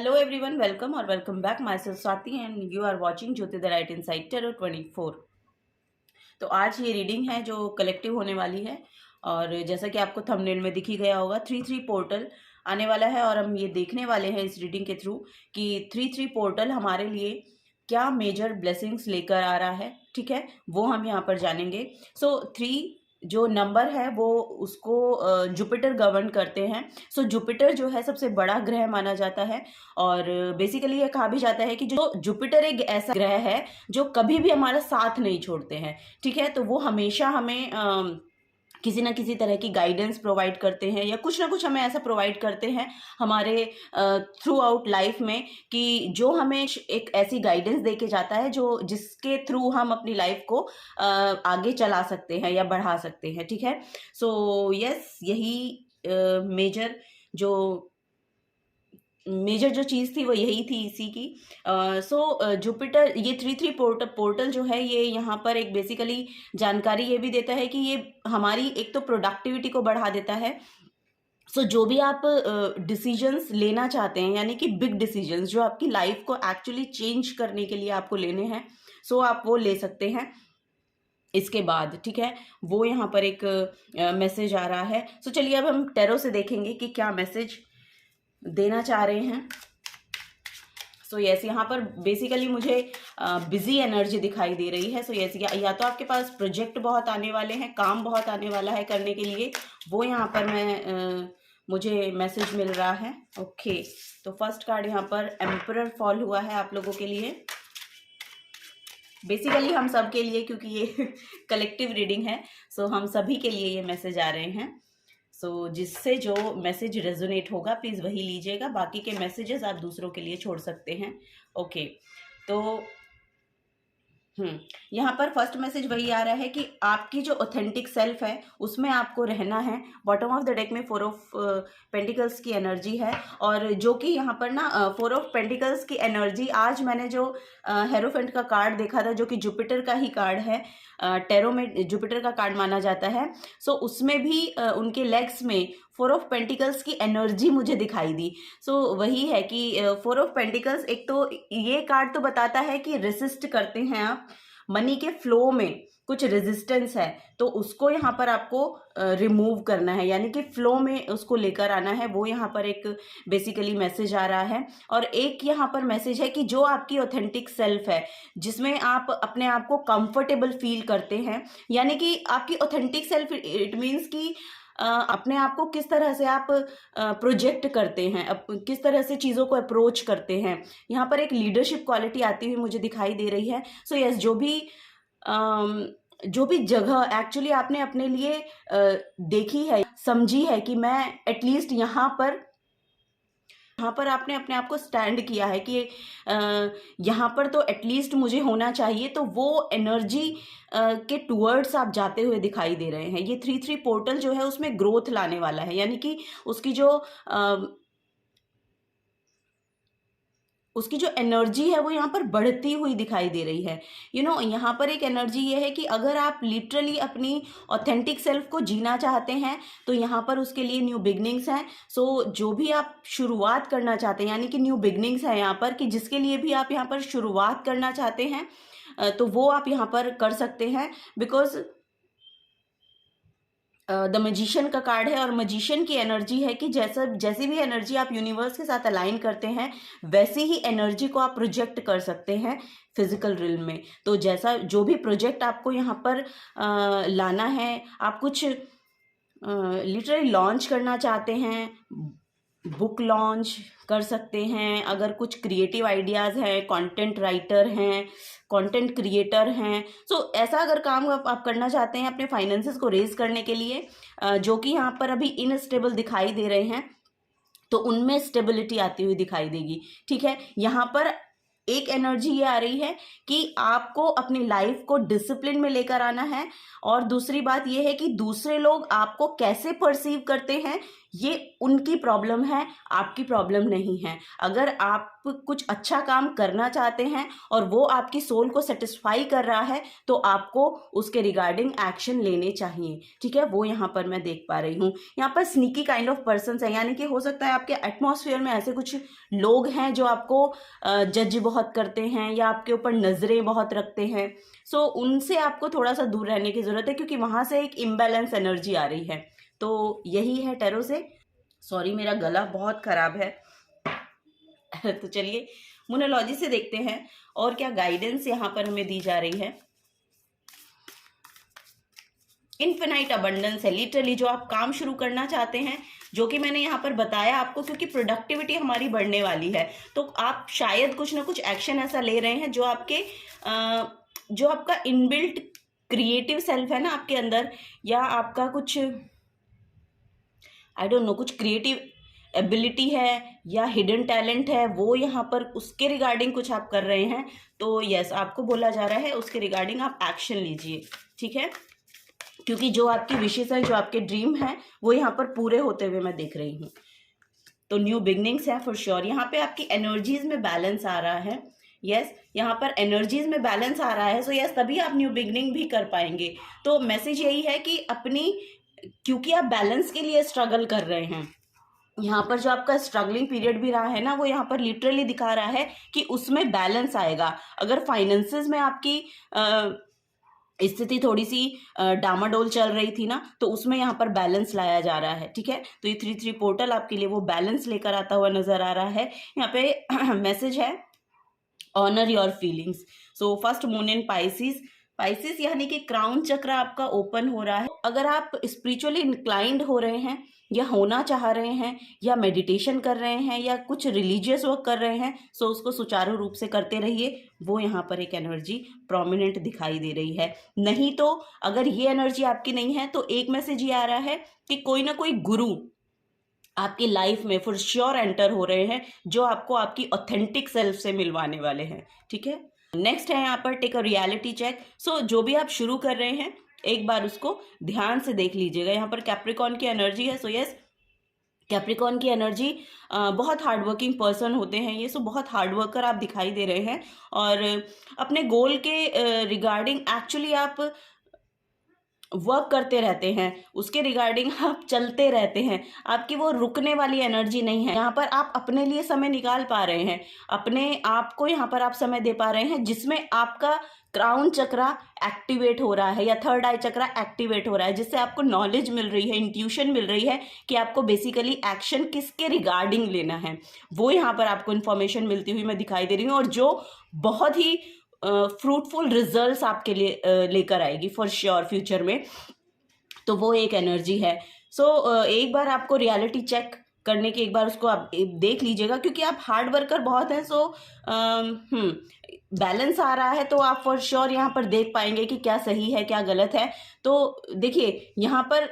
Hello everyone, welcome or welcome back. Myself Swati and you are watching Jyoti the Right Inside Tarot 24। तो आज ये reading है जो collective होने वाली है और जैसा कि आपको थंबनेल में दिख ही गया होगा 3-3 पोर्टल आने वाला है और हम ये देखने वाले हैं इस रीडिंग के थ्रू कि 3-3 पोर्टल हमारे लिए क्या मेजर ब्लेसिंग्स लेकर आ रहा है। ठीक है, वो हम यहाँ पर जानेंगे। सो 3 जो नंबर है वो उसको जुपिटर गवर्न करते हैं। सो जुपिटर जो है सबसे बड़ा ग्रह माना जाता है और बेसिकली ये कहा भी जाता है कि जो जुपिटर एक ऐसा ग्रह है जो कभी भी हमारा साथ नहीं छोड़ते हैं। ठीक है, तो वो हमेशा हमें किसी ना किसी तरह की गाइडेंस प्रोवाइड करते हैं या कुछ ना कुछ हमें ऐसा प्रोवाइड करते हैं हमारे थ्रू आउट लाइफ में कि जो हमें एक ऐसी गाइडेंस दे के जाता है जो जिसके थ्रू हम अपनी लाइफ को आगे चला सकते हैं या बढ़ा सकते हैं। ठीक है, सो यस, यही मेजर जो चीज़ थी वो यही थी इसी की। जुपिटर ये 3-3 पोर्टल जो है ये यहाँ पर एक बेसिकली जानकारी ये भी देता है कि ये हमारी एक तो प्रोडक्टिविटी को बढ़ा देता है। जो भी आप डिसीजंस लेना चाहते हैं यानी कि बिग डिसीजंस जो आपकी लाइफ को एक्चुअली चेंज करने के लिए आपको लेने हैं, आप वो ले सकते हैं इसके बाद। ठीक है, वो यहाँ पर एक मैसेज आ रहा है। चलिए अब हम टैरो से देखेंगे कि क्या मैसेज देना चाह रहे हैं। यस, यहाँ पर बेसिकली मुझे बिजी एनर्जी दिखाई दे रही है। यस, या तो आपके पास प्रोजेक्ट बहुत आने वाले हैं, काम बहुत आने वाला है करने के लिए, वो यहाँ पर मुझे मैसेज मिल रहा है। ओके, तो फर्स्ट कार्ड यहाँ पर एम्परर फॉल हुआ है आप लोगों के लिए, बेसिकली हम सब के लिए, क्योंकि ये कलेक्टिव रीडिंग है। हम सभी के लिए ये मैसेज आ रहे हैं। जिससे जो मैसेज रेजोनेट होगा प्लीज़ वही लीजिएगा, बाकी के मैसेजेस आप दूसरों के लिए छोड़ सकते हैं। ओके, तो यहाँ पर फर्स्ट मैसेज वही आ रहा है कि आपकी जो ऑथेंटिक सेल्फ है उसमें आपको रहना है। बॉटम ऑफ द डेक में 4 ऑफ पेंटिकल्स की एनर्जी है और जो कि यहाँ पर ना 4 ऑफ पेंटिकल्स की एनर्जी, आज मैंने जो हेरोफेंट का कार्ड देखा था जो कि जुपिटर का ही कार्ड है, टैरो में जुपिटर का कार्ड माना जाता है। उसमें भी उनके लेग्स में 4 ऑफ पेंटिकल्स की एनर्जी मुझे दिखाई दी। वही है कि 4 ऑफ पेंटिकल्स, एक तो ये कार्ड तो बताता है कि रेसिस्ट करते हैं आप, मनी के फ्लो में कुछ रेजिस्टेंस है तो उसको यहाँ पर आपको रिमूव करना है, यानी कि फ्लो में उसको लेकर आना है। वो यहाँ पर एक बेसिकली मैसेज आ रहा है। और एक यहाँ पर मैसेज है कि जो आपकी ऑथेंटिक सेल्फ है जिसमें आप अपने आप को कंफर्टेबल फील करते हैं, यानी कि आपकी ऑथेंटिक सेल्फ इट मीन्स कि अपने आप को किस तरह से आप प्रोजेक्ट करते हैं, किस तरह से चीज़ों को अप्रोच करते हैं। यहाँ पर एक लीडरशिप क्वालिटी आती हुई मुझे दिखाई दे रही है। यस, जो भी जगह एक्चुअली आपने अपने लिए देखी है, समझी है कि मैं एटलीस्ट यहाँ पर आपने अपने आप को स्टैंड किया है कि यहाँ पर तो एटलीस्ट मुझे होना चाहिए, तो वो एनर्जी के टूवर्ड्स आप जाते हुए दिखाई दे रहे हैं। ये 3-3 पोर्टल जो है उसमें ग्रोथ लाने वाला है, यानी कि उसकी जो एनर्जी है वो यहाँ पर बढ़ती हुई दिखाई दे रही है। यहाँ पर एक एनर्जी ये है कि अगर आप लिटरली अपनी ऑथेंटिक सेल्फ को जीना चाहते हैं तो यहाँ पर उसके लिए न्यू बिगनिंग्स हैं। जो भी आप शुरुआत करना चाहते हैं, यानी कि न्यू बिगनिंग्स है यहाँ पर, कि जिसके लिए भी आप यहाँ पर शुरुआत करना चाहते हैं तो वो आप यहाँ पर कर सकते हैं। बिकॉज द मैजिशियन का कार्ड है और मैजिशियन की एनर्जी है कि जैसी भी एनर्जी आप यूनिवर्स के साथ अलाइन करते हैं वैसी ही एनर्जी को आप प्रोजेक्ट कर सकते हैं फिजिकल रिल्म में। तो जैसा जो भी प्रोजेक्ट आपको यहाँ पर लाना है, आप कुछ लिटरली लॉन्च करना चाहते हैं, बुक लॉन्च कर सकते हैं। अगर कुछ क्रिएटिव आइडियाज़ हैं, कंटेंट राइटर हैं, कंटेंट क्रिएटर हैं, ऐसा अगर काम आप करना चाहते हैं अपने फाइनेंसेस को रेज करने के लिए, जो कि यहाँ पर अभी इनस्टेबल दिखाई दे रहे हैं, तो उनमें स्टेबिलिटी आती हुई दिखाई देगी। ठीक है, यहाँ पर एक एनर्जी ये आ रही है कि आपको अपनी लाइफ को डिसिप्लिन में लेकर आना है। और दूसरी बात ये है कि दूसरे लोग आपको कैसे परसीव करते हैं ये उनकी प्रॉब्लम है, आपकी प्रॉब्लम नहीं है। अगर आप कुछ अच्छा काम करना चाहते हैं और वो आपकी सोल को सेटिस्फाई कर रहा है, तो आपको उसके रिगार्डिंग एक्शन लेने चाहिए, ठीक है। वो यहाँ पर मैं देख पा रही हूँ। यहाँ पर स्नीकी काइंड ऑफ पर्सन है, यानी कि हो सकता है आपके एटमॉस्फेयर में ऐसे कुछ लोग हैं जो आपको जज बहुत करते हैं या आपके ऊपर नज़रें बहुत रखते हैं। सो उनसे आपको थोड़ा सा दूर रहने की ज़रूरत है, क्योंकि वहाँ से एक इम्बैलेंस एनर्जी आ रही है। तो यही है टैरो से। सॉरी, मेरा गला बहुत ख़राब है। तो चलिए मोनोलॉजी से देखते हैं और क्या गाइडेंस यहाँ पर हमें दी जा रही है। इन्फिनाइट अबंडेंस है लिटरली, जो आप काम शुरू करना चाहते हैं, जो कि मैंने यहाँ पर बताया आपको, क्योंकि प्रोडक्टिविटी हमारी बढ़ने वाली है, तो आप शायद कुछ ना कुछ एक्शन ऐसा ले रहे हैं जो आपका इनबिल्ट क्रिएटिव सेल्फ है ना आपके अंदर, या आपका कुछ आई डोंट नो कुछ क्रिएटिव एबिलिटी है या हिडन टैलेंट है, वो यहाँ पर उसके रिगार्डिंग कुछ आप कर रहे हैं। तो यस, आपको बोला जा रहा है उसके रिगार्डिंग आप एक्शन लीजिए, ठीक है, क्योंकि जो आपकी विशेष है, जो आपके ड्रीम है, वो यहाँ पर पूरे होते हुए मैं देख रही हूँ। तो न्यू बिगनिंग्स है फॉर श्योर। यहाँ पे आपकी एनर्जीज में बैलेंस आ रहा है। यस, यहाँ पर एनर्जीज में बैलेंस आ रहा है, सो यस, तभी आप न्यू बिगनिंग भी कर पाएंगे। तो मैसेज यही है कि क्योंकि आप बैलेंस के लिए स्ट्रगल कर रहे हैं, यहाँ पर जो आपका स्ट्रगलिंग पीरियड भी रहा है ना, वो यहाँ पर लिटरली दिखा रहा है कि उसमें बैलेंस आएगा। अगर फाइनेंसेस में आपकी स्थिति थोड़ी सी डामाडोल चल रही थी ना, तो उसमें यहाँ पर बैलेंस लाया जा रहा है, ठीक है। तो ये 3-3 पोर्टल आपके लिए वो बैलेंस लेकर आता हुआ नजर आ रहा है। यहाँ पे मैसेज है honour your feelings. So first moon in Pisces यानी कि क्राउन चक्र आपका ओपन हो रहा है। अगर आप स्पिरिचुअली इंक्लाइंड हो रहे हैं या होना चाह रहे हैं या मेडिटेशन कर रहे हैं या कुछ रिलीजियस वर्क कर रहे हैं, सो उसको सुचारू रूप से करते रहिए। वो यहाँ पर एक एनर्जी प्रोमिनेंट दिखाई दे रही है। नहीं तो अगर ये एनर्जी आपकी नहीं है, तो एक मैसेज ये आ रहा है कि कोई ना कोई गुरु आपकी लाइफ में फॉर श्योर एंटर हो रहे हैं, जो आपको आपकी ऑथेंटिक सेल्फ से मिलवाने वाले हैं, ठीक है। नेक्स्ट है यहाँ पर टेक अ रियलिटी चेक। सो जो भी आप शुरू कर रहे हैं, एक बार उसको ध्यान से देख लीजिएगा। यहाँ पर कैप्रिकॉर्न की एनर्जी है। सो यस, कैप्रिकॉर्न की एनर्जी बहुत हार्डवर्किंग पर्सन होते हैं ये, सो बहुत हार्डवर्कर आप दिखाई दे रहे हैं और अपने गोल के रिगार्डिंग एक्चुअली आप वर्क करते रहते हैं, उसके रिगार्डिंग आप चलते रहते हैं। आपकी वो रुकने वाली एनर्जी नहीं है। यहाँ पर आप अपने लिए समय निकाल पा रहे हैं, अपने आप को यहाँ पर आप समय दे पा रहे हैं, जिसमें आपका क्राउन चक्रा एक्टिवेट हो रहा है या थर्ड आई चक्रा एक्टिवेट हो रहा है, जिससे आपको नॉलेज मिल रही है, इंट्यूशन मिल रही है कि आपको बेसिकली एक्शन किसके रिगार्डिंग लेना है। वो यहाँ पर आपको इन्फॉर्मेशन मिलती हुई मैं दिखाई दे रही हूँ, और जो बहुत ही फ्रूटफुल रिजल्ट्स आपके लिए लेकर आएगी फॉर श्योर फ्यूचर में। तो वो एक एनर्जी है। सो एक बार आपको रियलिटी चेक करने की, एक बार उसको आप देख लीजिएगा, क्योंकि आप हार्ड वर्कर बहुत हैं। सो बैलेंस आ रहा है, तो आप फॉर श्योर यहाँ पर देख पाएंगे कि क्या सही है क्या गलत है। तो देखिए, यहाँ पर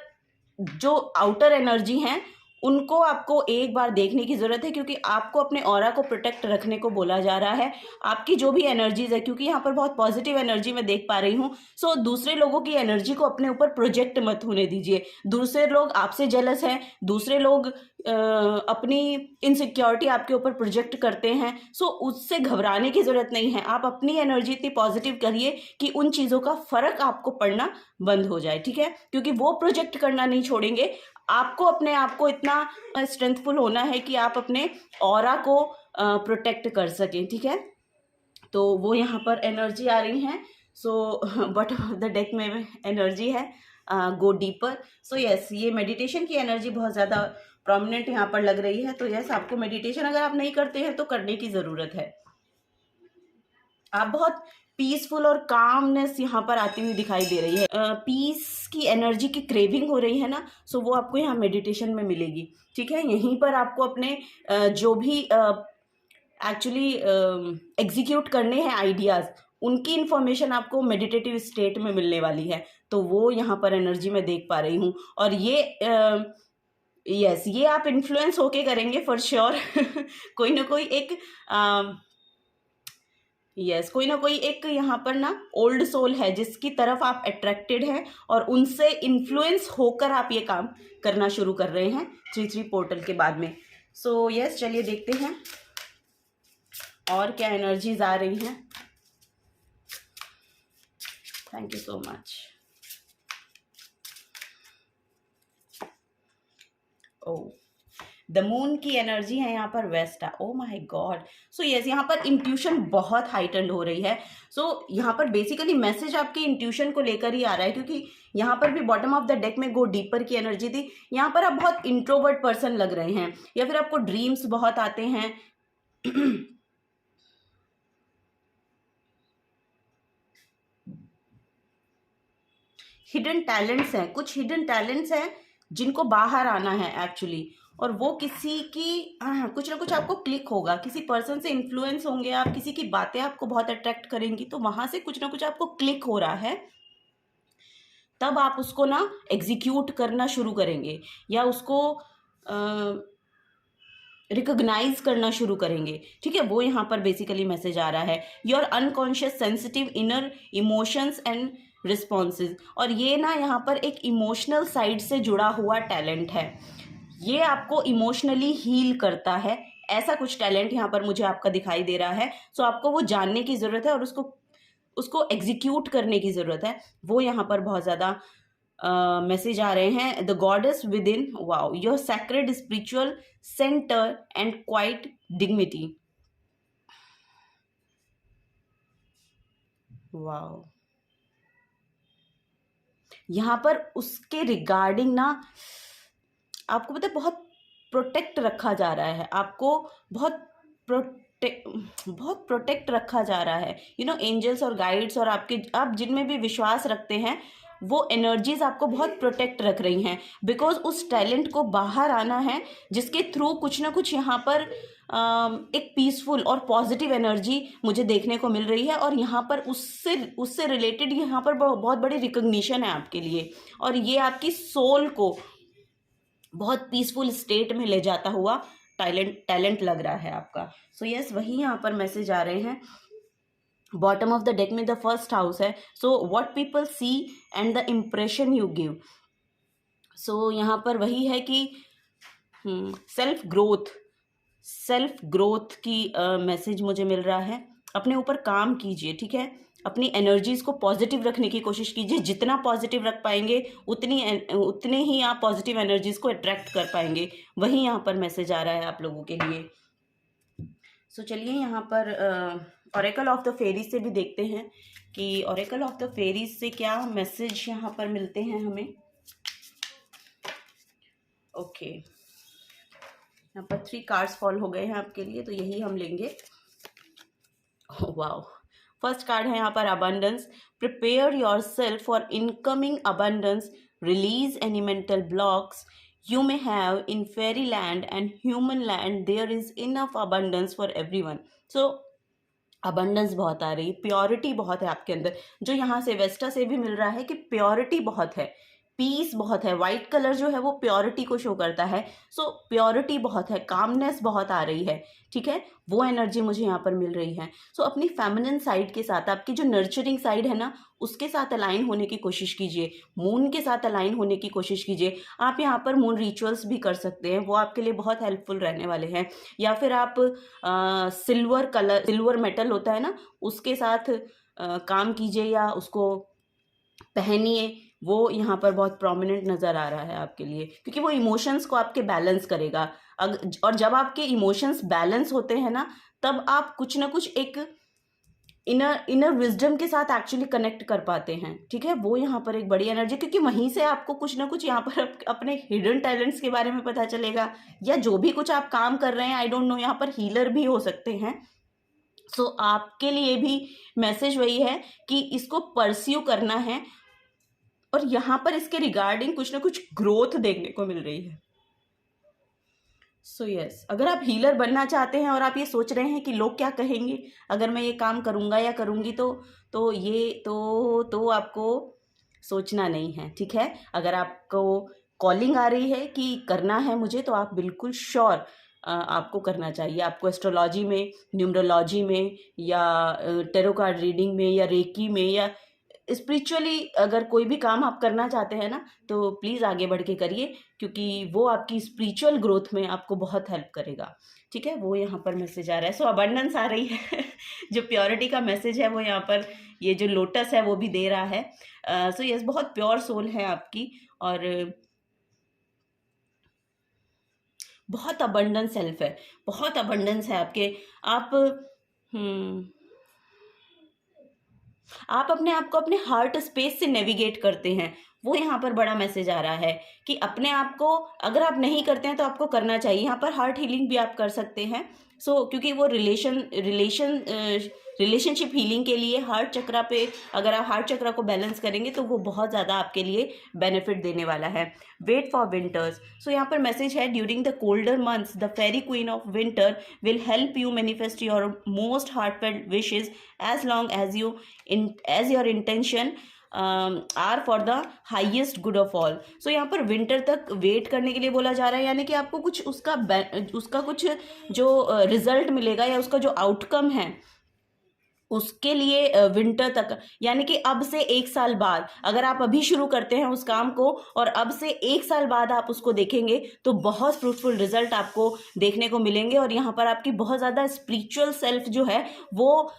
जो आउटर एनर्जी हैं, उनको आपको एक बार देखने की ज़रूरत है, क्योंकि आपको अपने ऑरा को प्रोटेक्ट रखने को बोला जा रहा है। आपकी जो भी एनर्जीज है, क्योंकि यहाँ पर बहुत पॉजिटिव एनर्जी मैं देख पा रही हूँ, सो दूसरे लोगों की एनर्जी को अपने ऊपर प्रोजेक्ट मत होने दीजिए। दूसरे लोग आपसे जेलस हैं, दूसरे लोग अपनी इनसिक्योरिटी आपके ऊपर प्रोजेक्ट करते हैं, सो उससे घबराने की ज़रूरत नहीं है। आप अपनी एनर्जी इतनी पॉजिटिव करिए कि उन चीज़ों का फ़र्क आपको पड़ना बंद हो जाए, ठीक है, क्योंकि वो प्रोजेक्ट करना नहीं छोड़ेंगे। आपको अपने आप को इतना स्ट्रेंथफुल होना है कि आप अपने ऑरा को प्रोटेक्ट कर सकें, ठीक है। तो वो यहाँ पर एनर्जी आ रही हैं। So bottom of the deck में एनर्जी है गो डीपर। सो यस, ये मेडिटेशन की एनर्जी बहुत ज़्यादा प्रोमिनेंट यहाँ पर लग रही है। तो यस, आपको मेडिटेशन अगर आप नहीं करते हैं तो करने की ज़रूरत है। आप बहुत पीसफुल और कामनेस यहाँ पर आती हुई दिखाई दे रही है। पीस की एनर्जी की क्रेविंग हो रही है ना, सो वो आपको यहाँ मेडिटेशन में मिलेगी, ठीक है। यहीं पर आपको अपने जो भी एक्चुअली एग्जीक्यूट करने हैं आइडियाज़, उनकी इन्फॉर्मेशन आपको मेडिटेटिव स्टेट में मिलने वाली है। तो वो यहाँ पर एनर्जी मैं देख पा रही हूँ, और ये यस, ये आप इन्फ्लुएंस होके करेंगे फॉर श्योर। कोई ना कोई एक कोई ना कोई एक यहाँ पर ना ओल्ड सोल है, जिसकी तरफ आप अट्रैक्टेड हैं, और उनसे इन्फ्लुएंस होकर आप ये काम करना शुरू कर रहे हैं 3-3 पोर्टल के बाद में। सो यस, चलिए देखते हैं और क्या एनर्जीज आ रही हैं? Thank you so much. Oh, the moon की एनर्जी है यहाँ पर west. Oh my god. So yes, यहाँ पर इंट्यूशन बहुत हाइटेंड हो रही है। सो यहाँ पर बेसिकली मैसेज आपके इंट्यूशन को लेकर ही आ रहा है, क्योंकि यहाँ पर भी बॉटम ऑफ द डेक में गो डीपर की एनर्जी थी। यहाँ पर आप बहुत इंट्रोवर्ट पर्सन लग रहे हैं, या फिर आपको ड्रीम्स बहुत आते हैं। हिडन टैलेंट्स हैं, कुछ हिडन टैलेंट्स हैं जिनको बाहर आना है एक्चुअली, और वो किसी की कुछ ना कुछ आपको क्लिक होगा, किसी पर्सन से इन्फ्लुएंस होंगे आप, किसी की बातें आपको बहुत अट्रैक्ट करेंगी, तो वहां से कुछ ना कुछ आपको क्लिक हो रहा है। तब आप उसको ना एग्जीक्यूट करना शुरू करेंगे, या उसको रिकॉग्नाइज करना शुरू करेंगे। ठीक है, वो यहाँ पर बेसिकली मैसेज आ रहा है, your unconscious sensitive inner emotions and responses. और ये ना यहाँ पर एक इमोशनल साइड से जुड़ा हुआ टैलेंट है, ये आपको इमोशनली हील करता है। ऐसा कुछ टैलेंट यहाँ पर मुझे आपका दिखाई दे रहा है। सो आपको वो जानने की ज़रूरत है और उसको एग्जीक्यूट करने की ज़रूरत है। वो यहाँ पर बहुत ज़्यादा मैसेज आ रहे हैं। The goddess with in, wow, your sacred spiritual centre and quite dignity. Wow, यहाँ पर उसके रिगार्डिंग ना आपको पता है बहुत प्रोटेक्ट रखा जा रहा है, आपको बहुत प्रोटेक्ट रखा जा रहा है। यू नो, एंजल्स और गाइड्स और आप जिनमें भी विश्वास रखते हैं, वो एनर्जीज आपको बहुत प्रोटेक्ट रख रही हैं, बिकॉज उस टैलेंट को बाहर आना है, जिसके थ्रू कुछ ना कुछ यहाँ पर एक पीसफुल और पॉजिटिव एनर्जी मुझे देखने को मिल रही है। और यहाँ पर उससे रिलेटेड यहाँ पर बहुत बड़ी रिकग्निशन है आपके लिए, और ये आपकी सोल को बहुत पीसफुल स्टेट में ले जाता हुआ टैलेंट लग रहा है आपका। सो यस, वही यहाँ पर मैसेज आ रहे हैं। बॉटम ऑफ द डेक में द फर्स्ट हाउस है। So what people see and the impression you give. So यहाँ पर वही है कि सेल्फ ग्रोथ की मैसेज मुझे मिल रहा है। अपने ऊपर काम कीजिए, ठीक है, अपनी एनर्जीज को पॉजिटिव रखने की कोशिश कीजिए। जितना पॉजिटिव रख पाएंगे उतने ही आप पॉजिटिव एनर्जीज को अट्रैक्ट कर पाएंगे। वही यहाँ पर मैसेज आ रहा है आप लोगों के लिए। सो चलिए यहाँ पर ऑरेकल ऑफ द फेरीज से भी देखते हैं कि ऑरेकल ऑफ द फेरीज से क्या मैसेज यहाँ पर मिलते हैं हमें। ओके, यहाँ पर 3 कार्ड्स फॉल हो गए हैं आपके लिए, तो यही हम लेंगे। वाओ, फर्स्ट कार्ड है यहाँ पर abundance. Prepare yourself for incoming abundance, release any mental blocks you may have in fairyland and human land. There is enough abundance for everyone. So abundance बहुत आ रही है, प्योरिटी बहुत है आपके अंदर, जो यहाँ से वेस्टा से भी मिल रहा है कि प्योरिटी बहुत है, पीस बहुत है। वाइट कलर जो है वो प्योरिटी को शो करता है। सो प्योरिटी बहुत है, कामनेस बहुत आ रही है, ठीक है, वो एनर्जी मुझे यहाँ पर मिल रही है। सो अपनी फेमिनिन साइड के साथ, आपकी जो नर्चरिंग साइड है ना, उसके साथ अलाइन होने की कोशिश कीजिए, मून के साथ अलाइन होने की कोशिश कीजिए। आप यहाँ पर मून रिचुअल्स भी कर सकते हैं, वो आपके लिए बहुत हेल्पफुल रहने वाले हैं। या फिर आप सिल्वर मेटल होता है ना, उसके साथ काम कीजिए या उसको पहनिए, वो यहाँ पर बहुत प्रोमिनेंट नज़र आ रहा है आपके लिए, क्योंकि वो इमोशंस को आपके बैलेंस करेगा। और जब आपके इमोशंस बैलेंस होते हैं ना, तब आप कुछ ना कुछ एक इनर विजडम के साथ एक्चुअली कनेक्ट कर पाते हैं, ठीक है। वो यहाँ पर एक बड़ी एनर्जी, क्योंकि वहीं से आपको कुछ ना कुछ यहाँ पर अपने हिडन टैलेंट्स के बारे में पता चलेगा, या जो भी कुछ आप काम कर रहे हैं, आई डोंट नो, यहाँ पर हीलर भी हो सकते हैं। सो आपके लिए भी मैसेज वही है कि इसको परस्यू करना है, और यहाँ पर इसके रिगार्डिंग कुछ ना कुछ ग्रोथ देखने को मिल रही है। सो यस, अगर आप हीलर बनना चाहते हैं और आप ये सोच रहे हैं कि लोग क्या कहेंगे अगर मैं ये काम करूँगा या करूँगी, तो आपको सोचना नहीं है, ठीक है। अगर आपको कॉलिंग आ रही है कि करना है मुझे, तो आप बिल्कुल श्योर आपको करना चाहिए। आपको एस्ट्रोलॉजी में, न्यूमरोलॉजी में, या टेरो कार्ड रीडिंग में, या रेकी में, या स्पिरिचुअली अगर कोई भी काम आप करना चाहते हैं ना, तो प्लीज़ आगे बढ़ के करिए, क्योंकि वो आपकी स्पिरिचुअल ग्रोथ में आपको बहुत हेल्प करेगा। ठीक है, वो यहाँ पर मैसेज आ रहा है। सो अबंडेंस आ रही है जो प्योरिटी का मैसेज है वो यहाँ पर ये जो लोटस है वो भी दे रहा है। सो यस, बहुत प्योर सोल है आपकी, और बहुत अबंडेंस सेल्फ है, बहुत अबंडेंस है आपके। आप अपने आप को अपने हार्ट स्पेस से नेविगेट करते हैं, वो यहाँ पर बड़ा मैसेज आ रहा है कि अपने आप को अगर आप नहीं करते हैं तो आपको करना चाहिए। यहाँ पर हार्ट हीलिंग भी आप कर सकते हैं। क्योंकि वो रिलेशनशिप हीलिंग के लिए हार्ट चक्रा पे, अगर आप हार्ट चक्रा को बैलेंस करेंगे तो वो बहुत ज़्यादा आपके लिए बेनिफिट देने वाला है। Wait for winters. यहाँ पर मैसेज है, during the colder months the fairy queen of winter will help you manifest your most heartfelt wishes as long as your intention are for the highest good of all. यहाँ पर winter तक wait करने के लिए बोला जा रहा है, यानी कि आपको कुछ उसका कुछ जो रिजल्ट मिलेगा या उसका जो आउटकम है उसके लिए विंटर तक, यानी कि अब से 1 साल बाद अगर आप अभी शुरू करते हैं उस काम को और अब से 1 साल बाद आप उसको देखेंगे तो बहुत फ्रूटफुल रिजल्ट आपको देखने को मिलेंगे। और यहाँ पर आपकी बहुत ज़्यादा स्पिरिचुअल सेल्फ जो है वो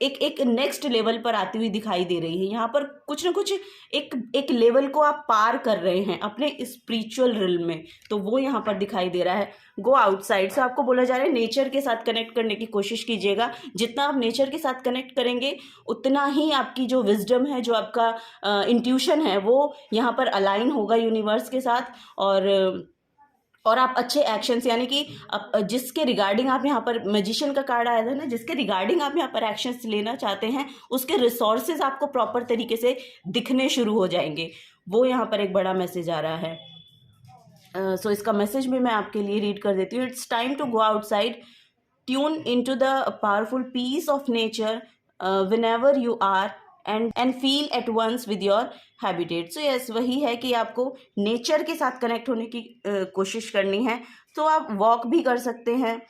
एक नेक्स्ट लेवल पर आती हुई दिखाई दे रही है। यहाँ पर कुछ ना कुछ एक लेवल को आप पार कर रहे हैं अपने स्पिरिचुअल रिल्म में, तो वो यहाँ पर दिखाई दे रहा है। Go outside. सो आपको बोला जा रहा है नेचर के साथ कनेक्ट करने की कोशिश कीजिएगा। जितना आप नेचर के साथ कनेक्ट करेंगे उतना ही आपकी जो विजडम है, जो आपका इंट्यूशन है, वो यहाँ पर अलाइन होगा यूनिवर्स के साथ। और आप अच्छे एक्शंस, यानी कि जिसके रिगार्डिंग आप यहाँ पर मैजिशियन का कार्ड आया था ना, जिसके रिगार्डिंग आप यहाँ पर एक्शंस लेना चाहते हैं उसके रिसोर्सेज आपको प्रॉपर तरीके से दिखने शुरू हो जाएंगे। वो यहाँ पर एक बड़ा मैसेज आ रहा है। सो इसका मैसेज भी मैं आपके लिए रीड कर देती हूँ। It's time to go outside, tune into the powerful peace of nature whenever you are and feel at once with your habitat. So yes, वही है कि आपको नेचर के साथ कनेक्ट होने की कोशिश करनी है। तो आप वॉक भी कर सकते हैं,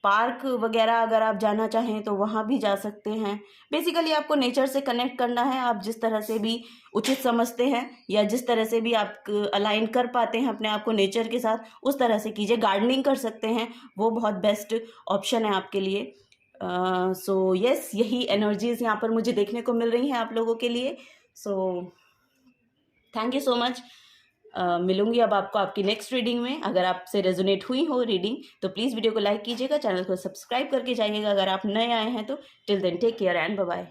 पार्क वगैरह अगर आप जाना चाहें तो वहाँ भी जा सकते हैं। बेसिकली आपको नेचर से कनेक्ट करना है। आप जिस तरह से भी उचित समझते हैं या जिस तरह से भी आप अलाइन कर पाते हैं अपने आप को नेचर के साथ, उस तरह से कीजिए। गार्डनिंग कर सकते हैं, वो बहुत बेस्ट ऑप्शन है आपके लिए। सो यस, यही एनर्जीज यहाँ पर मुझे देखने को मिल रही हैं आप लोगों के लिए। So thank you so much. मिलूंगी अब आपको आपकी नेक्स्ट रीडिंग में। अगर आपसे रेजोनेट हुई हो रीडिंग तो प्लीज़ वीडियो को लाइक कीजिएगा, चैनल को सब्सक्राइब करके जाइएगा अगर आप नए आए हैं तो। Till then take care and bye bye.